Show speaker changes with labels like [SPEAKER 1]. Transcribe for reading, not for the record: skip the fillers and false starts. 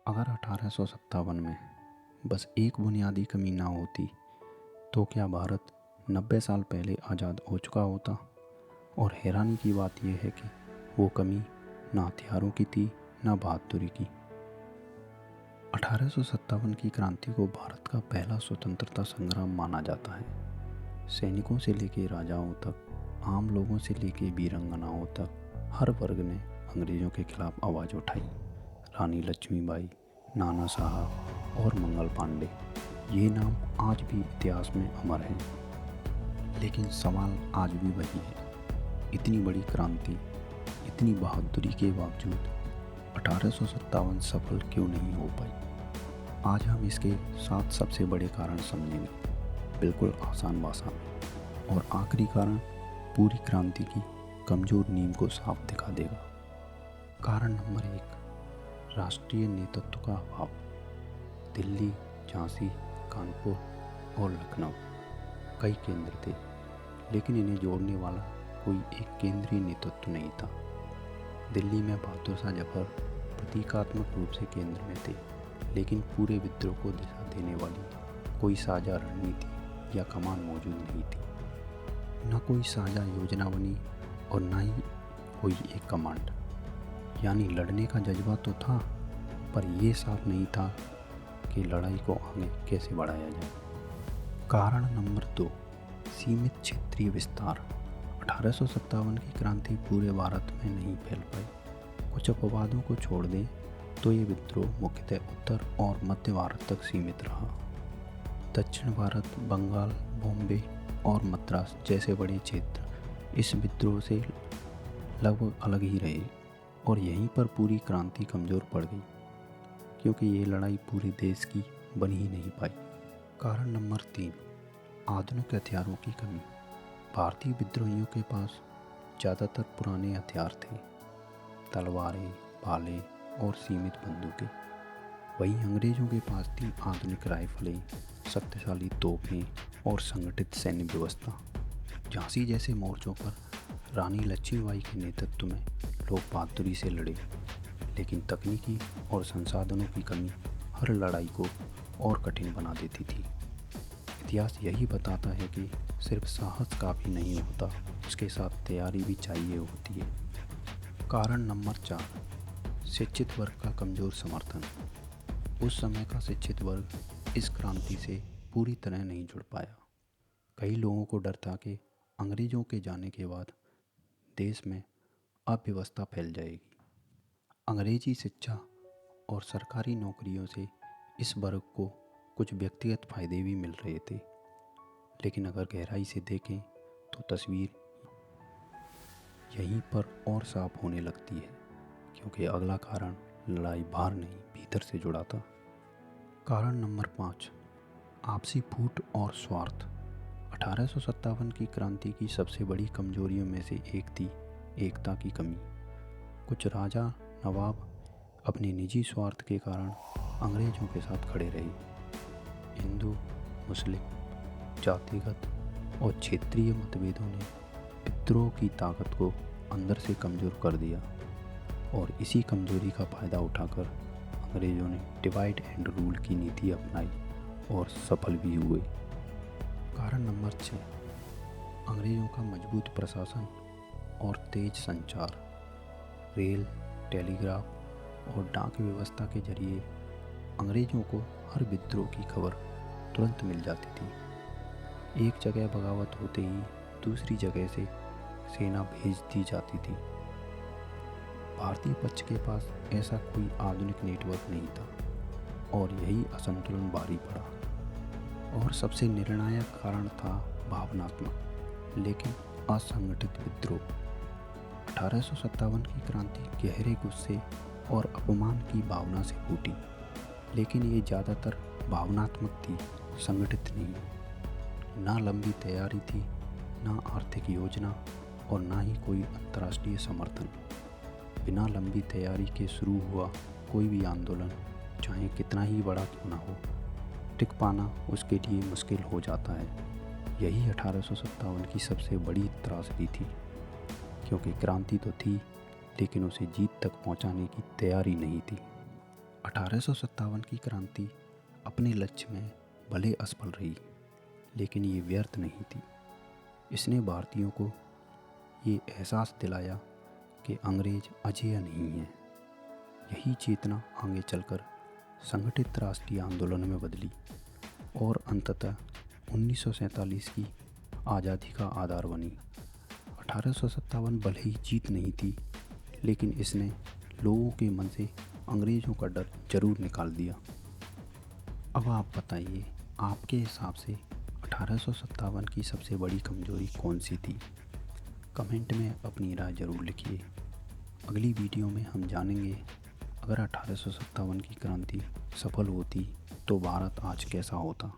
[SPEAKER 1] अगर 1857 में बस एक बुनियादी कमी ना होती तो क्या भारत 90 साल पहले आज़ाद हो चुका होता। और हैरानी की बात यह है कि वो कमी ना हथियारों की थी ना बहादुरी की। 1857 की क्रांति को भारत का पहला स्वतंत्रता संग्राम माना जाता है। सैनिकों से लेकर राजाओं तक, आम लोगों से लेकर वीरंगनाओं तक हर वर्ग ने अंग्रेज़ों के खिलाफ आवाज़ उठाई। रानी लक्ष्मीबाई, नाना साहब और मंगल पांडे, ये नाम आज भी इतिहास में अमर हैं। लेकिन सवाल आज भी वही है, इतनी बड़ी क्रांति, इतनी बहादुरी के बावजूद 1857 सफल क्यों नहीं हो पाई। आज हम इसके 7 सबसे बड़े कारण समझेंगे, बिल्कुल आसान भाषा में। और आखिरी कारण पूरी क्रांति की कमज़ोर नींव को साफ दिखा देगा। कारण नंबर 1, राष्ट्रीय नेतृत्व का अभाव। दिल्ली, झांसी, कानपुर और लखनऊ कई केंद्र थे, लेकिन इन्हें जोड़ने वाला कोई एक केंद्रीय नेतृत्व नहीं था। दिल्ली में बहादुर शाह जफर प्रतीकात्मक रूप से केंद्र में थे, लेकिन पूरे विद्रोह को दिशा देने वाली कोई साझा रणनीति या कमान मौजूद नहीं थी। न कोई साझा योजना बनी और न ही कोई एक कमांड। यानी लड़ने का जज्बा तो था, पर यह साफ नहीं था कि लड़ाई को आगे कैसे बढ़ाया जाए। कारण नंबर 2, सीमित क्षेत्रीय विस्तार। 1857 की क्रांति पूरे भारत में नहीं फैल पाई। कुछ अपवादों को छोड़ दें तो ये विद्रोह मुख्यतः उत्तर और मध्य भारत तक सीमित रहा। दक्षिण भारत, बंगाल, बॉम्बे और मद्रास जैसे बड़े क्षेत्र इस विद्रोह से लगभग अलग ही रहे और यहीं पर पूरी क्रांति कमज़ोर पड़ गई, क्योंकि ये लड़ाई पूरे देश की बन ही नहीं पाई। कारण नंबर 3, आधुनिक हथियारों की कमी। भारतीय विद्रोहियों के पास ज़्यादातर पुराने हथियार थे, तलवारें, भाले और सीमित बंदूकें। वहीं अंग्रेज़ों के पास थी आधुनिक राइफलें, शक्तिशाली तोपें और संगठित सैन्य व्यवस्था। झांसी जैसे मोर्चों पर रानी लक्ष्मीबाई के नेतृत्व में लोग बहादुरी से लड़े, लेकिन तकनीकी और संसाधनों की कमी हर लड़ाई को और कठिन बना देती थी। इतिहास यही बताता है कि सिर्फ साहस काफ़ी नहीं होता, उसके साथ तैयारी भी चाहिए होती है। कारण नंबर 4, शिक्षित वर्ग का कमज़ोर समर्थन। उस समय का शिक्षित वर्ग इस क्रांति से पूरी तरह नहीं जुड़ पाया। कई लोगों को डर था कि अंग्रेज़ों के जाने के बाद देश में अव्यवस्था फैल जाएगी। अंग्रेजी शिक्षा और सरकारी नौकरियों से इस वर्ग को कुछ व्यक्तिगत फायदे भी मिल रहे थे, लेकिन अगर गहराई से देखें तो तस्वीर यहीं पर और साफ होने लगती है, क्योंकि अगला कारण लड़ाई बाहर नहीं भीतर से जुड़ा था। कारण नंबर 5, आपसी फूट और स्वार्थ। 1857 की क्रांति की सबसे बड़ी कमजोरियों में से एक थी एकता की कमी। कुछ राजा नवाब अपने निजी स्वार्थ के कारण अंग्रेज़ों के साथ खड़े रहे। हिंदू, मुस्लिम, जातिगत और क्षेत्रीय मतभेदों ने विद्रोह की ताकत को अंदर से कमज़ोर कर दिया, और इसी कमजोरी का फ़ायदा उठाकर अंग्रेज़ों ने डिवाइड एंड रूल की नीति अपनाई और सफल भी हुए। कारण नंबर 6, अंग्रेज़ों का मजबूत प्रशासन और तेज संचार। रेल, टेलीग्राफ और डाक व्यवस्था के जरिए अंग्रेज़ों को हर विद्रोह की खबर तुरंत मिल जाती थी। एक जगह बगावत होते ही दूसरी जगह से सेना भेज दी जाती थी। भारतीय पक्ष के पास ऐसा कोई आधुनिक नेटवर्क नहीं था और यही असंतुलन भारी पड़ा। और सबसे निर्णायक कारण था भावनात्मक लेकिन असंगठित विद्रोह। 1857 की क्रांति गहरे गुस्से और अपमान की भावना से फूटी, लेकिन ये ज़्यादातर भावनात्मक थी, संगठित नहीं। ना लंबी तैयारी थी, ना आर्थिक योजना और ना ही कोई अंतर्राष्ट्रीय समर्थन। बिना लंबी तैयारी के शुरू हुआ कोई भी आंदोलन, चाहे कितना ही बड़ा क्यों ना हो, टिक पाना उसके लिए मुश्किल हो जाता है। यही 1857 की सबसे बड़ी त्रासदी थी, क्योंकि क्रांति तो थी लेकिन उसे जीत तक पहुंचाने की तैयारी नहीं थी। 1857 की क्रांति अपने लक्ष्य में भले असफल रही, लेकिन ये व्यर्थ नहीं थी। इसने भारतीयों को ये एहसास दिलाया कि अंग्रेज अजेय नहीं हैं। यही चेतना आगे चलकर संगठित राष्ट्रीय आंदोलन में बदली और अंततः 1947 की आज़ादी का आधार बनी। 1857 भले ही जीत नहीं थी, लेकिन इसने लोगों के मन से अंग्रेज़ों का डर जरूर निकाल दिया। अब आप बताइए, आपके हिसाब से 1857 की सबसे बड़ी कमजोरी कौन सी थी? कमेंट में अपनी राय ज़रूर लिखिए। अगली वीडियो में हम जानेंगे, अगर 1857 की क्रांति सफल होती तो भारत आज कैसा होता।